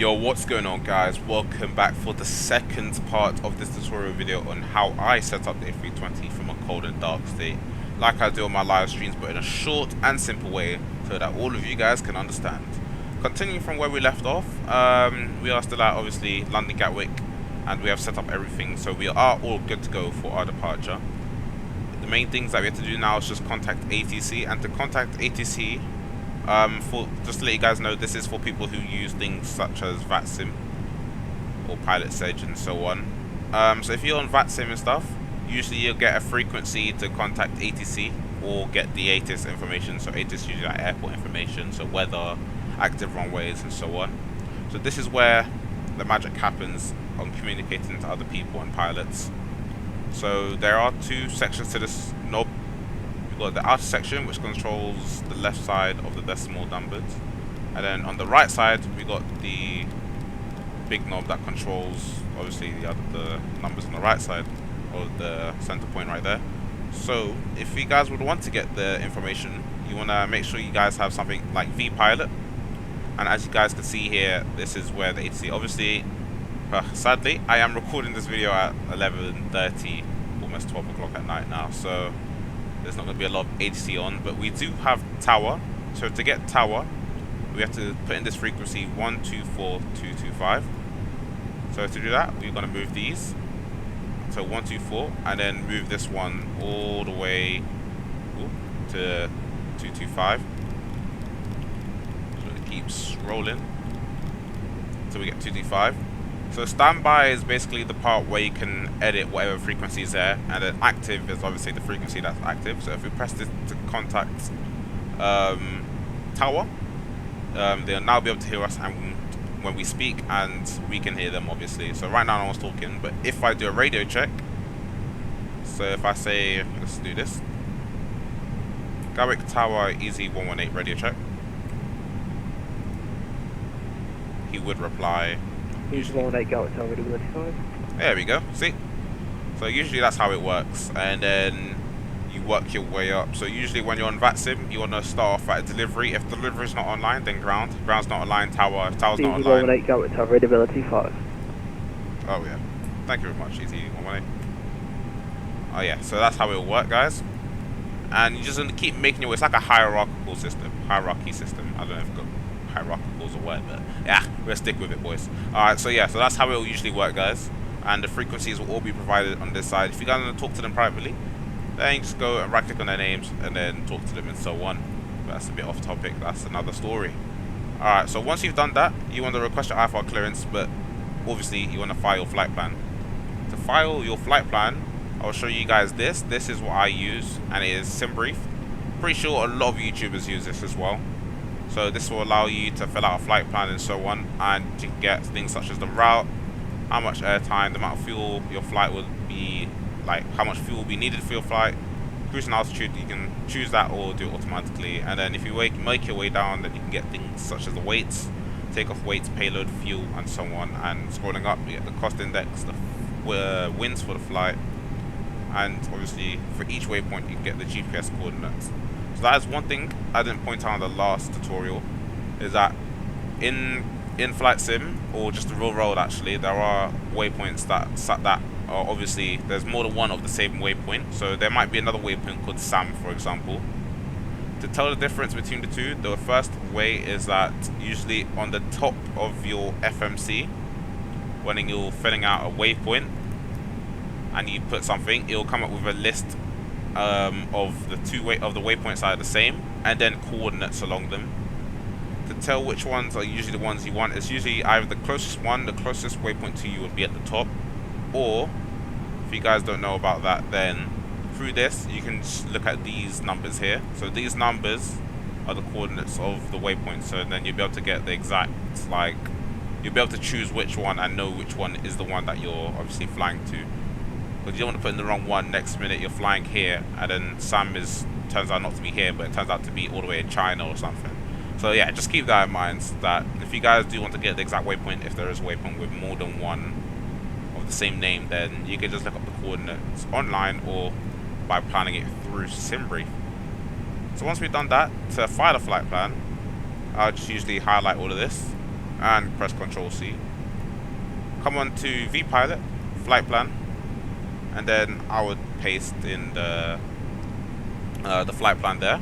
Yo, what's going on, guys? Welcome back for the second part of this tutorial video on how I set up the A320 from a cold and dark state, like I do on my live streams, but in a short and simple way so that all of you guys can understand. Continuing from where we left off, we are still at obviously London Gatwick, and we have set up everything, so we are all good to go for our departure. The main things that we have to do now is just contact ATC, and to contact ATC, just to let you guys know, this is for people who use things such as VATSIM or Pilot's Edge and so on. So if you're on VATSIM and stuff, usually you'll get a frequency to contact ATC or get the ATIS information. So ATIS usually like airport information, so weather, active runways and so on. So this is where the magic happens on communicating to other people and pilots. So there are two sections to this knob. We've got the outer section, which controls the left side of the decimal numbers, and then on the right side we got the big knob that controls obviously the numbers on the right side, or the center point right there. So if you guys would want to get the information, you want to make sure you guys have something like vPilot, and as you guys can see here, this is where the ATC, obviously sadly I am recording this video at 11:30, almost 12 o'clock at night now, so there's not going to be a lot of ATC on, but we do have tower. So to get tower, we have to put in this frequency 124225. So to do that, we're going to move these to 124, and then move this one all the way to 225. So it keeps rolling until we get 225. So standby is basically the part where you can edit whatever frequency is there, and then active is obviously the frequency that's active. So if we press this to contact tower, they'll now be able to hear us and when we speak, and we can hear them obviously. So right now no one's talking, but if I do a radio check, so if I say, let's do this, Gatwick Tower Easy 118 radio check, he would reply. Usually 118 Gatwick Tower Radio 5. There we go, see? So usually that's how it works, and then you work your way up. So usually when you're on VATSIM, you want to start off at a delivery. If delivery is not online, then ground. Ground's not online, tower. If tower's not online. 118 Gatwick Tower Radio 5. Oh yeah, thank you very much, ET118. Oh yeah, so that's how it will work, guys. And you're just going to keep making your way. It's like a hierarchy system. I don't know if I've got hierarchical is a word, but yeah, we'll stick with it, boys. Alright, so yeah, so that's how it will usually work, guys, and the frequencies will all be provided on this side. If you guys want to talk to them privately, then you just go and right click on their names and then talk to them and so on. But that's a bit off topic, that's another story. Alright, so once you've done that, you want to request your IFR clearance, but obviously you want to file your flight plan. To file your flight plan, I'll show you guys this. This is what I use, and it is SimBrief. Pretty sure a lot of YouTubers use this as well. So this will allow you to fill out a flight plan and so on, and you can get things such as the route, how much airtime, the amount of fuel your flight would be, like how much fuel will be needed for your flight, cruising altitude. You can choose that or do it automatically, and then if you make your way down, then you can get things such as the weights, takeoff weights, payload, fuel, and so on. And scrolling up, you get the cost index, the winds for the flight, and obviously for each waypoint you can get the GPS coordinates. So that is one thing I didn't point out in the last tutorial, is that in flight sim, or just the real world actually, there are waypoints that are obviously, there's more than one of the same waypoint. So there might be another waypoint called SAM, for example. To tell the difference between the two, the first way is that usually on the top of your FMC, when you're filling out a waypoint and you put something, it will come up with a list of the waypoints that are the same, and then coordinates along them. To tell which ones are usually the ones you want, it's usually either the closest one, the closest waypoint to you would be at the top, or if you guys don't know about that, then through this you can just look at these numbers here. So these numbers are the coordinates of the waypoint, so then you'll be able to get the exact, like, you'll be able to choose which one and know which one is the one that you're obviously flying to. Because you don't want to put in the wrong one, next minute you're flying here and then SAM turns out not to be here, but it turns out to be all the way in China or something. So yeah, just keep that in mind, that if you guys do want to get the exact waypoint, if there is a waypoint with more than one of the same name, then you can just look up the coordinates online or by planning it through SimBrief. So once we've done that, to file a flight plan, I'll just usually highlight all of this and press Control C. Come on to vPilot, flight plan, and then I would paste in the flight plan there.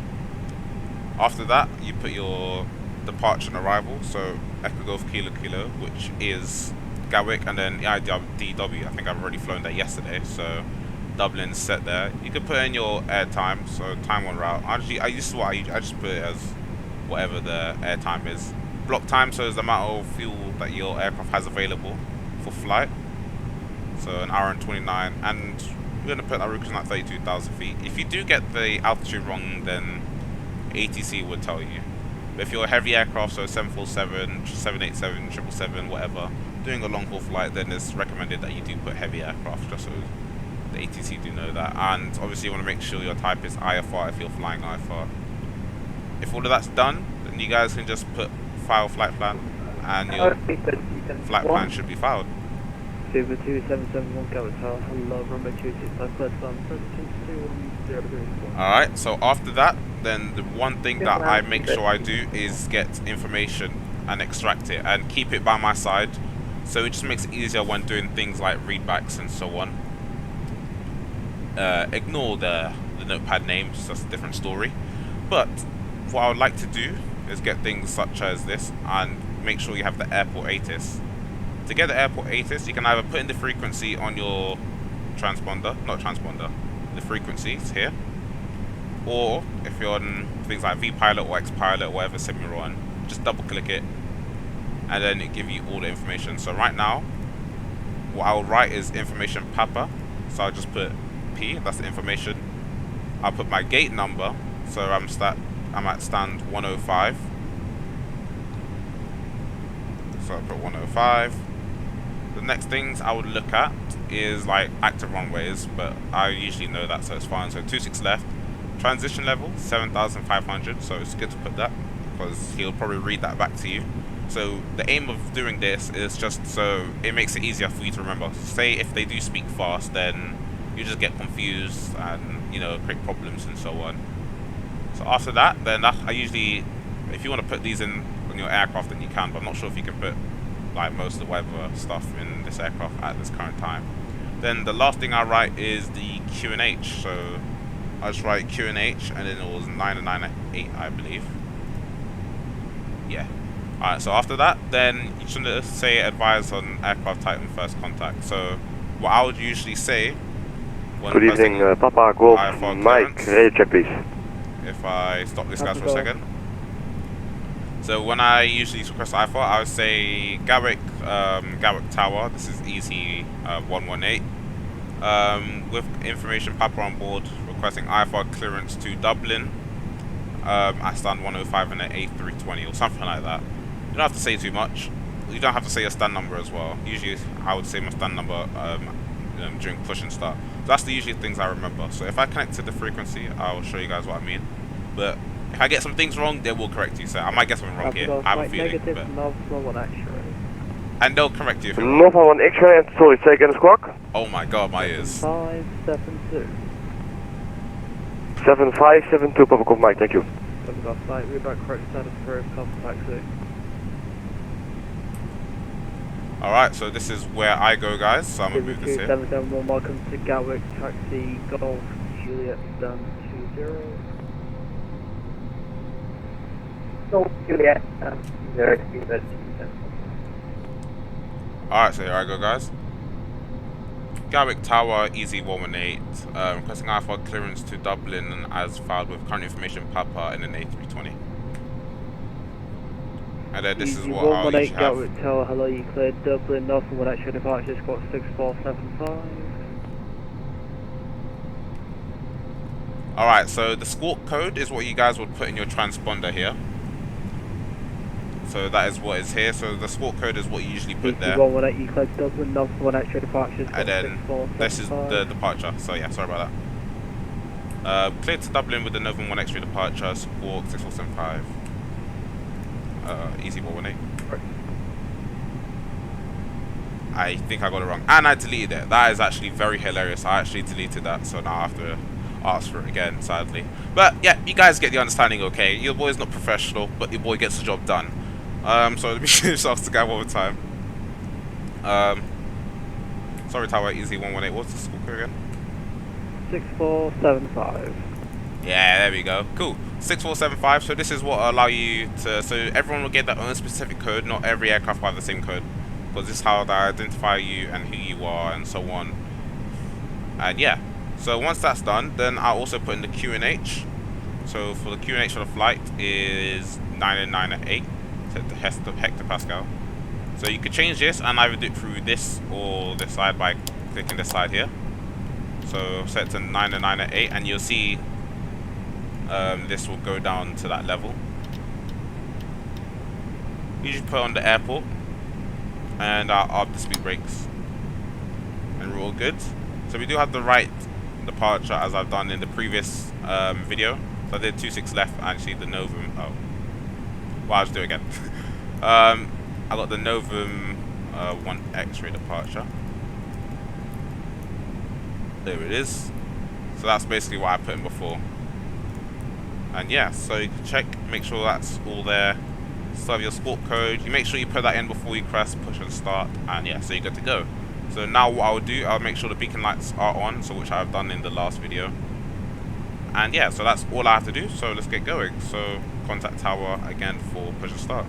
After that, you put your departure and arrival, so Echo Golf Kilo Kilo, which is Gatwick, and then DW. I think I've already flown there yesterday, so Dublin's set there. You can put in your air time, so time on route. I just put it as whatever the air time is. Block time, so is the amount of fuel that your aircraft has available for flight. So an hour and 29, and we're gonna put that route at 32,000 feet. If you do get the altitude wrong, then ATC would tell you. But if you're a heavy aircraft, so 747, 787, 777, whatever, doing a long haul flight, then it's recommended that you do put heavy aircraft, just so the ATC do know that. And obviously you want to make sure your type is IFR if you're flying IFR. If all of that's done, then you guys can just put file flight plan, and your flight plan should be filed. Super 2771 Gatwick Tower, hello, runway 265, clear to land, 221. Alright, so after that, then the one thing that I make sure I do is get information and extract it and keep it by my side, so it just makes it easier when doing things like readbacks and so on. Ignore the notepad names, that's a different story. But what I would like to do is get things such as this and make sure you have the airport ATIS. To get the airport ATIS, you can either put in the frequency on your transponder, the frequencies here, or if you're on things like vPilot or xPilot or whatever sim you're on, just double click it and then it give you all the information. So right now, what I'll write is information Papa, so I'll just put P, that's the information. I'll put my gate number, so I'm at stand 105. So I'll put 105. The next things I would look at is like active runways, but I usually know that, so it's fine. So 26 left, transition level 7,500, so it's good to put that because he'll probably read that back to you. So the aim of doing this is just so it makes it easier for you to remember. Say if they do speak fast, then you just get confused and, you know, create problems and so on. So after that, then I usually, if you want to put these in on your aircraft, then you can, but I'm not sure if you can put like most of the weather stuff in this aircraft at this current time. Then the last thing I write is the QNH, so I just write QNH, and then it was 998, I believe. Yeah. Alright, so after that, then you should say advise on aircraft type and first contact. So what I would usually say when good evening, Papa Golf Mike, radio check please. If I stop this guys for a second. So when I usually request IFR, I would say Gatwick Tower, this is easy 118. With information Papa on board, requesting IFR clearance to Dublin at stand 105 in an A320 or something like that. You don't have to say too much. You don't have to say a stand number as well. Usually I would say my stand number during push and start. So that's the usual things I remember. So if I connect to the frequency, I'll show you guys what I mean. But if I get some things wrong, they will correct you. So I might get something wrong here. I have a feeling. And they'll correct you if you're wrong. Nova 1 X-ray, sorry, say again, squawk. Oh my god, my ears. 572. 7572, Papa Golf Mike, thank you. Flight, reback correct status for taxi. Alright, so this is where I go, guys. So I'm going to move this here. 771, welcome to Gatwick, taxi, Golf, Juliet, stand 20. Golf, Juliet, 0, Alright, so here I go, guys. Gatwick Tower, easy 118. Requesting IFR clearance to Dublin as filed with current information Papa in an A320. And then this is what I'll usually have. Gatwick Tower, hello, you cleared Dublin, North and 1 extra departure, squawk 6475. Alright, so the squawk code is what you guys would put in your transponder here. So that is what is here. So the squawk code is what you usually put there. 118, you cleared Dublin, North and 1 extra departure, and then this is the departure. So yeah, sorry about that. Cleared to Dublin with the Nova 1 extra departure, squawk 6475. Easy 118. I think I got it wrong, and I deleted it. That is actually very hilarious. I actually deleted that, so now I have to ask for it again, sadly. But yeah, you guys get the understanding, okay? Your boy's not professional, but your boy gets the job done. So let me finish off the guy one more time. Sorry, Tower Easy 118. What's the school code again? 6475. Yeah, there we go. Cool. 6475. So this is what will allow you to. So everyone will get their own specific code. Not every aircraft will have the same code, because this is how they identify you and who you are and so on. And yeah. So once that's done, then I'll also put in the QNH. So for the QNH for the flight is 998 to hectopascal. So you could change this and either do it through this or this side by clicking this side here. So set to 998 and you'll see this will go down to that level. You just put on the airport and I'll up the speed brakes and we're all good. So we do have the right departure as I've done in the previous video. So I did 26 left, actually the Novum. Oh, well, I'll just do it again. I got the Novum 1 X-ray departure. There it is. So that's basically what I put in before. And yeah, so you can check, make sure that's all there. Still have your sport code. You make sure you put that in before you press push and start. And yeah, so you're good to go. So now what I'll do, I'll make sure the beacon lights are on, so which I've done in the last video. And yeah, so that's all I have to do. So let's get going. So contact tower again for push and start.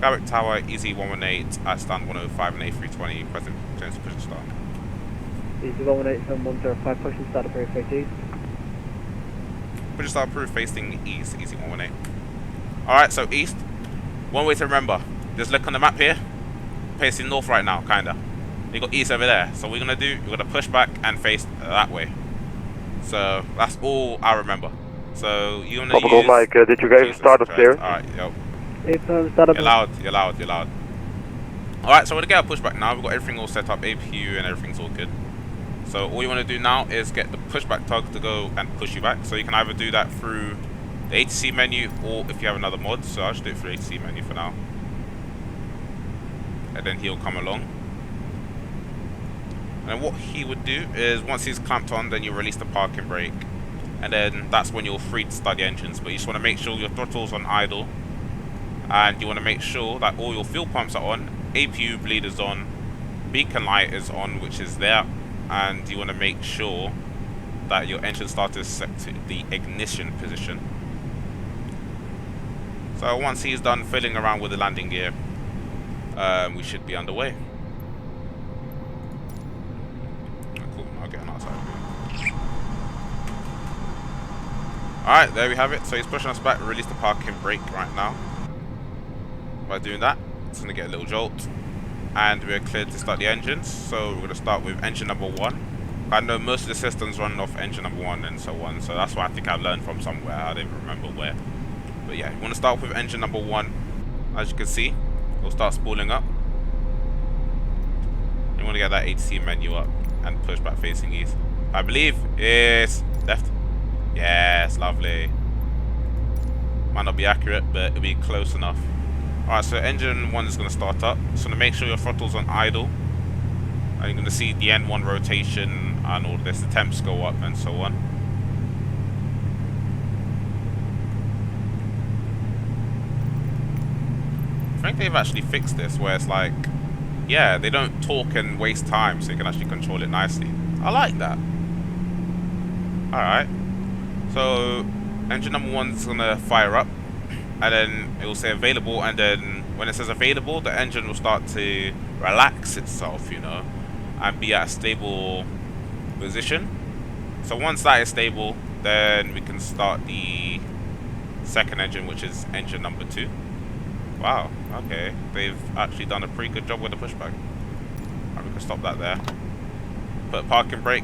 Garrick Tower, Easy 118 at stand 105 and A320, present, push and start. Easy 118 from 105, push and start approved, face east. Push and start approved, facing east, Easy 118. Alright, so east. One way to remember, just look on the map here, facing north right now, kinda. You got east over there. So what we're gonna do, we're gonna push back and face that way. So that's all I remember. So you're gonna use... Mike, did you guys start upstairs? Alright, yo. Start up. You're loud. Alright, so we're gonna get our pushback now. We've got everything all set up, APU and everything's all good. So all you want to do now is get the pushback tug to go and push you back. So you can either do that through the ATC menu or if you have another mod. So I'll just do it through the ATC menu for now. And then he'll come along. And what he would do is once he's clamped on, then you release the parking brake. And then that's when you're free to start the engines. But you just want to make sure your throttle's on idle. And you want to make sure that all your fuel pumps are on, APU bleed is on, beacon light is on, which is there, and you want to make sure that your engine starter is set to the ignition position. So once he's done fiddling around with the landing gear, we should be underway. Cool, I'll get on outside. Alright, there we have it. So he's pushing us back, release the parking brake right now. By doing that, it's going to get a little jolt and we're cleared to start the engines. So we're going to start with engine number 1. I know most of the systems run off engine number 1 and so on, so that's what I think I learned from somewhere. I don't even remember where, but yeah, you want to start with engine number 1. As you can see, it'll start spooling up. You want to get that ATC menu up and push back facing east. I believe it's left. Yes, lovely. Might not be accurate, but it'll be close enough. Alright, so engine 1 is going to start up. So to make sure your throttle's on idle. And you're going to see the N1 rotation and all this. The temps go up and so on. I think they've actually fixed this where it's like, yeah, they don't talk and waste time so you can actually control it nicely. I like that. Alright. So engine number 1 is going to fire up. And then it will say available, and then when it says available, the engine will start to relax itself, you know, and be at a stable position. So once that is stable, then we can start the second engine, which is engine number 2. Wow, okay, they've actually done a pretty good job with the pushback. Alright, we can stop that there. Put parking brake,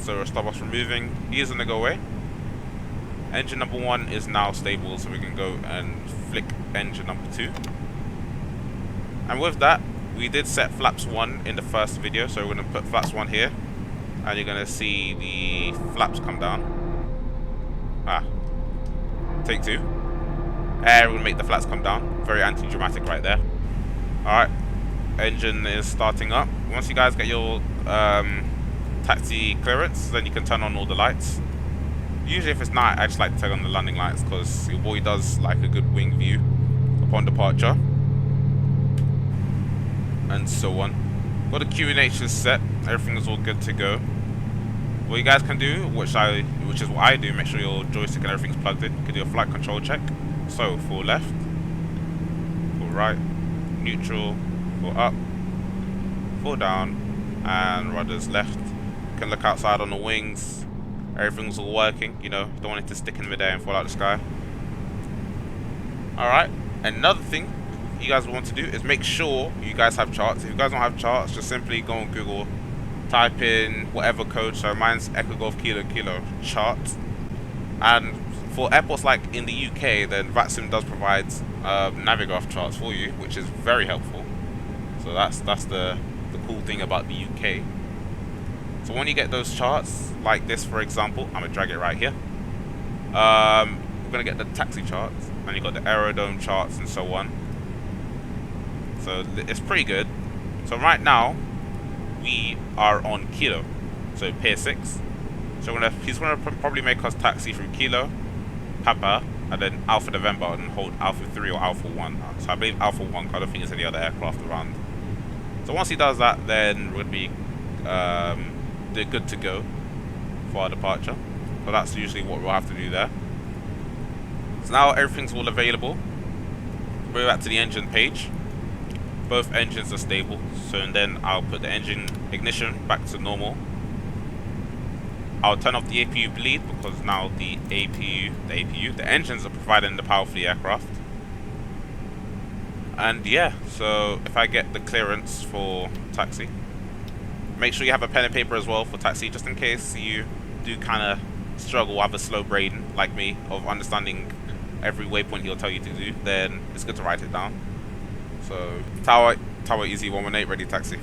so it'll stop us from moving. He is gonna go away. Engine number 1 is now stable, so we can go and flick engine number 2. And with that, we did set flaps 1 in the first video, so we're going to put flaps 1 here. And you're going to see the flaps come down. Take 2. We're going to make the flaps come down. Very anti-dramatic right there. Alright, engine is starting up. Once you guys get your taxi clearance, then you can turn on all the lights. Usually if it's night, I just like to turn on the landing lights because your boy does like a good wing view upon departure. And so on. Got the QNH set, everything is all good to go. What you guys can do, which is what I do, make sure your joystick and everything's plugged in. You can do a flight control check. So, full left, full right, neutral, full up, full down, and rudders left. You can look outside on the wings. Everything's all working, you know, don't want it to stick in midair and fall out the sky. Alright, another thing you guys want to do is make sure you guys have charts. If you guys don't have charts, just simply go on Google, type in whatever code. So mine's Echo Golf Kilo Kilo chart. And for airports like in the UK, then VATSIM does provide Navigraph charts for you, which is very helpful. So that's the cool thing about the UK. So when you get those charts, like this for example, I'm gonna drag it right here. We're gonna get the taxi charts, and you got the aerodome charts and so on. So it's pretty good. So right now we are on Kilo, so Pier 6. So he's gonna probably make us taxi through Kilo, Papa, and then Alpha November, and hold Alpha 3 or Alpha 1. So I believe Alpha 1, because I don't think there's any other aircraft around. So once he does that, then we're gonna be they're good to go for our departure. So that's usually what we'll have to do there. So now everything's all available. We're back to the engine page. Both engines are stable, so and then I'll put the engine ignition back to normal. I'll turn off the APU bleed because now the engines are providing the power for the aircraft. And yeah, so if I get the clearance for taxi, make sure you have a pen and paper as well for taxi, just in case you do kind of struggle, have a slow brain like me of understanding every waypoint he'll tell you to do, then it's good to write it down. So, Tower Easy 118, ready taxi.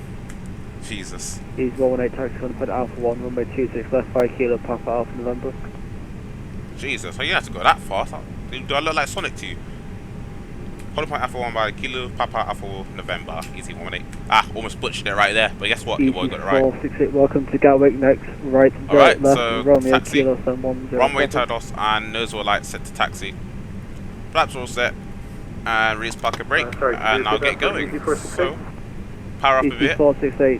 Jesus. Easy 118 taxi, going to put Alpha 1, runway 26 left 5 Kilo, Papa Alpha November. Jesus, so you have to go that fast? Do I look like Sonic to you? Hold point Alpha 1 by Kilo, Papa Alpha November, Easy 118. Ah, almost butchered it right there, but guess what? Your boy got it right. 468, welcome to Gatwick, next, right, alright, left, so Romeo, taxi, Kilo, 710. runway TIDOS and nose wheel lights set to taxi. Flaps all set. And release parking brake, and I'll get going. So, power up a bit. 468,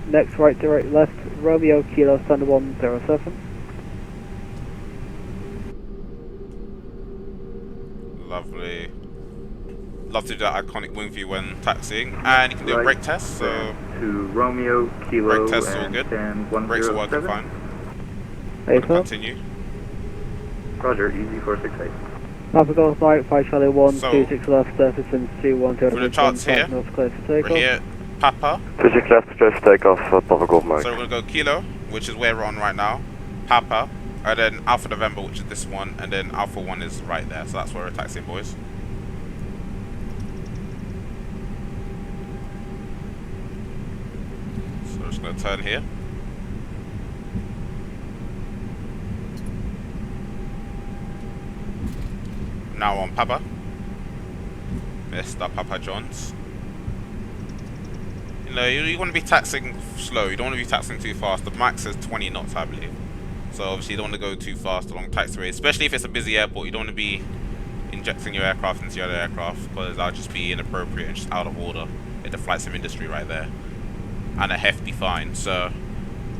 next right direct left, Romeo Kilo Thunder 107. Lovely. Love to do that iconic wing view when taxiing, and you can do a brake test. So, to Romeo Kilo brake test is all good. Brakes are working fine. Continue. Roger, easy 468. Papa Golf Light, 5 Charlie 1, So, 26 left, surface and 210. for the charts here, we're here, Papa. 26 left, clear for takeoff, Papa Golf Mike. So we're going to go Kilo, which is where we're on right now, Papa, and then Alpha November, which is this one, and then Alpha 1 is right there. So that's where we're taxiing, boys. So we're just going to turn here. Now on Papa. Mr. Papa John's. You know, you want to be taxing slow. You don't want to be taxing too fast. The max is 20 knots, I believe. So obviously you don't want to go too fast along taxiway, especially if it's a busy airport. You don't want to be injecting your aircraft into your other aircraft, because that'll just be inappropriate and just out of order in the flight sim industry right there. And a hefty fine. So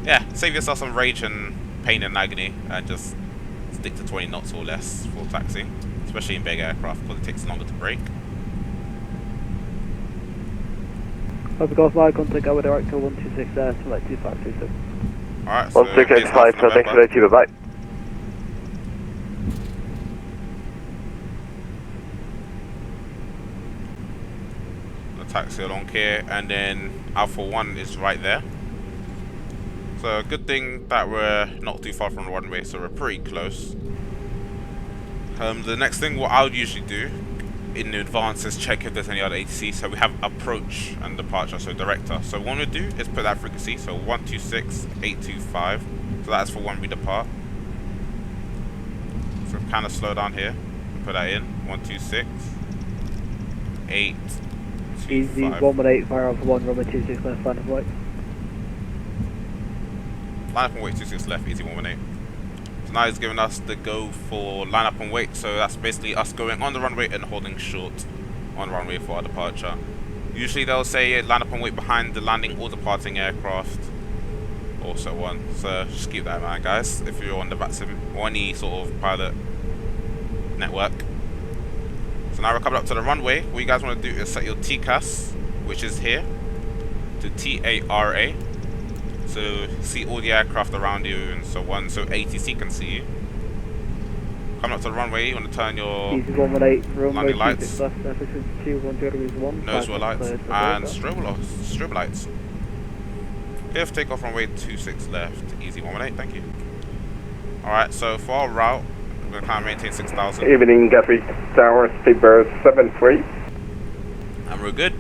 yeah, save yourself some rage and pain and agony and just stick to 20 knots or less for taxi. Especially in big aircraft, because it takes longer to brake. Papa Golf Light, contact our director 126 there, select 2526. Alright, so 1685, thanks for the bye bye. The taxi along here, and then Alpha 1 is right there. So good thing that we're not too far from the runway, so we're pretty close. The next thing what I would usually do in advance is check if there's any other ATC. So we have approach and departure, so director. So what we do is put that frequency, so 126.825. So that's for when we depart. So kind of slow down here. Put that in 126.825. Easy 118, fire Alpha 1, runway 26 left, line of white. Line up and wait 26 left, easy 118. So now he's giving us the go for line up and wait. So that's basically us going on the runway and holding short on the runway for our departure. Usually they'll say line up and wait behind the landing or departing aircraft, or so on. So just keep that in mind, guys, if you're on the VATSIM or any sort of pilot network. So now we're coming up to the runway. What you guys want to do is set your TCAS, which is here, to TARA. So see all the aircraft around you and so on, so ATC can see you. Coming up to the runway, you want to turn your landing lights, nose wheel lights, and strobe lights. Clear for takeoff runway 26 left, easy 118, thank you. Alright, so for our route, we're going to kind of maintain 6,000. Evening, Guthrie Tower, speedbird 73. And we're good.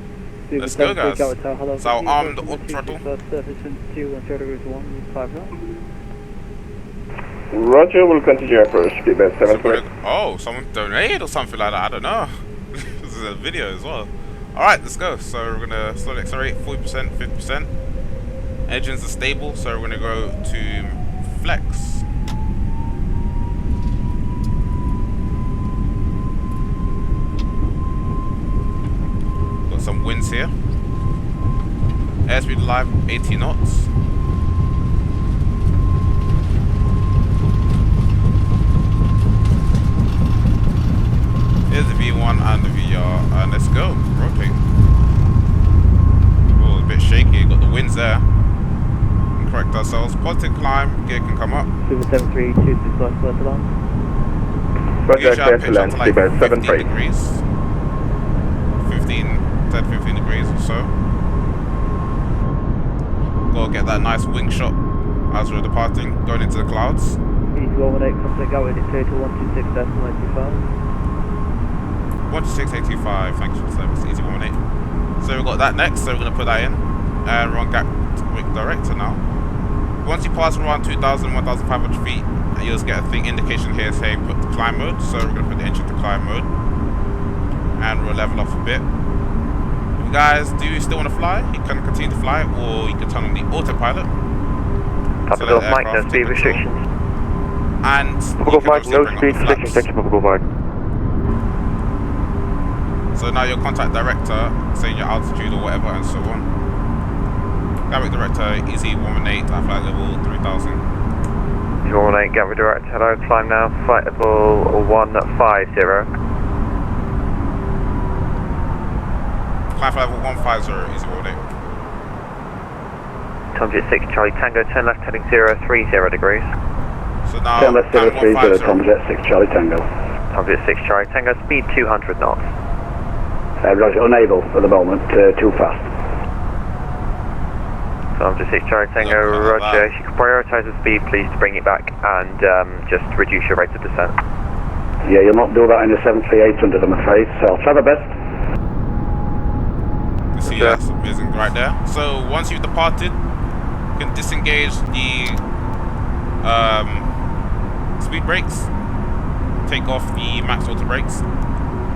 Let's go, guys. So I'll arm the auto throttle. Roger, we'll continue approach, speedbird 73. Oh, someone donated or something like that, I don't know. This is a video as well. Alright, let's go. So we're going to slowly accelerate 40%, 50%. Engines are stable, so we're going to go to flex. Got some winds here. Airspeed alive, 80 knots. Here's the V1 and the VR, and let's go. Rotate. Oh, a bit shaky. Got the winds there. Correct ourselves. Positive climb. Gear can come up. 77326 left along. Roger, clear to land, speedbird 73. Degrees. 10-15 degrees or so. Gotta get that nice wing shot as we're departing, going into the clouds. Easy 118, contact out indicator 126.85. 126.825, thanks for the service, easy 118. So we've got that next, so we're going to put that in. And we're on Gatwick Director now. Once you pass around 2,000, 1,500 feet, you'll just get a thing indication here saying put to climb mode. So we're going to put the engine to climb mode. And we'll level off a bit. If you guys do still want to fly, you can continue to fly, or you can turn on the autopilot. Papa Golf Mike, no speed restrictions. And Papa Golf Mike, no speed restrictions, thank you Papa Golf Mike. So now your contact director, saying your altitude or whatever and so on. Gatwick Director, easy 118 at flight level 3000. 118, Gatwick Director, hello, climb now, flight level 150. Climb flight level 150, easy 118. Tom Jet 6 Charlie Tango, turn left heading 030 degrees. So now, turn left 030, Tom Jet 6 Charlie Tango. Tom Jet 6 Charlie Tango, speed 200 knots. Roger, unable at the moment, too fast. Tom Jet 6 Charlie Tango, Roger, if you could prioritise the speed please to bring it back and just reduce your rate of descent. Yeah, you'll not do that in the 73800 I'm afraid, so I'll try my best. You see, that's amazing right there. So once you've departed, you can disengage the speed brakes, take off the max auto brakes,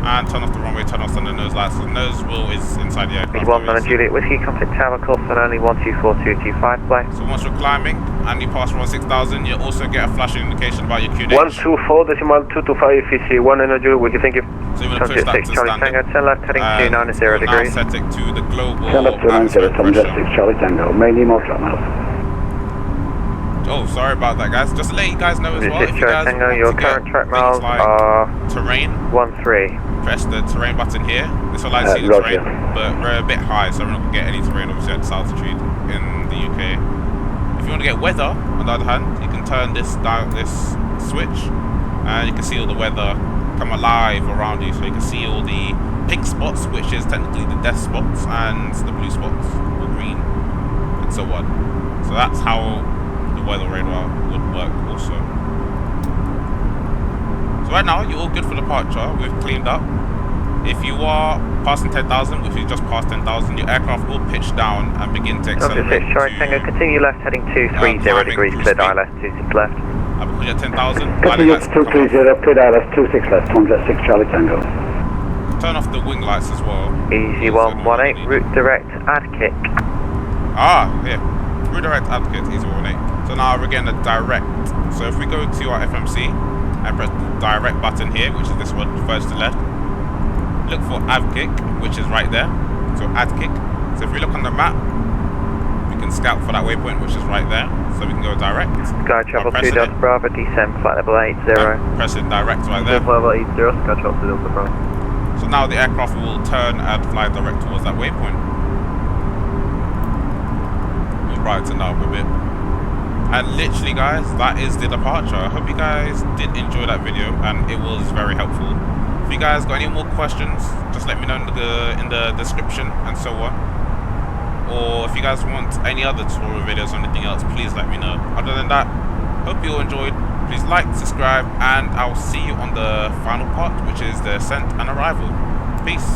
and turn off the runway, turn off the nose lights. The nose wheel is inside the aircraft. 1 Juliet Whiskey, contact tower course on only 124225 play. So once you're climbing and you pass around 6,000, you also get a flashing indication about your QNH. 124.225 FEC, 1 Juliet Whiskey, thank you. So you're going to push that to standard. Turn left heading 290 degrees. Now set it to the global turn left 290, Tom Jet 6 Charlie Tango, mainly more trap now. Oh, sorry about that, guys. Just to let you guys know as well, if you guys Tango, want your to current get track things miles like are terrain, 13. press the terrain button here. This will allow you to see the terrain, but we're a bit high, so we're not going to get any terrain obviously at this altitude in the UK. If you want to get weather, on the other hand, you can turn this switch, and you can see all the weather come alive around you. So you can see all the pink spots, which is technically the death spots, and the blue spots, or green, and so on. So that's how the weather radar would work also. So right now, you're all good for departure. We've cleaned up. If you are passing 10,000, which is just past 10,000, your aircraft will pitch down and begin to accelerate. Tango, continue left heading 230 degrees, cleared ILS 26 left. Because you're 10,000, continue 230, cleared ILS 26 left, Tom Jet 6 Charlie Tango. Turn off the wing lights as well. Easy 118, route direct, add kick. Ah, yeah. Route direct, add kick, easy 118. So now we're getting a direct. So if we go to our FMC and press the direct button here, which is this one, first to left, look for AvKick, which is right there. So add kick. So if we look on the map, we can scout for that waypoint, which is right there. So we can go direct. Sky travel 2 Delta Bravo, descend flight level 80. Pressing direct right there. Flight level 80, Sky travel 2 Delta Bravo. So now the aircraft will turn and fly direct towards that waypoint. We'll brighten up a bit. And literally guys, that is the departure. I hope you guys did enjoy that video and it was very helpful. If you guys got any more questions, just let me know in the description and so on. Or if you guys want any other tutorial videos or anything else, please let me know. Other than that, hope you all enjoyed. Please like, subscribe, and I'll see you on the final part, which is the ascent and arrival. Peace.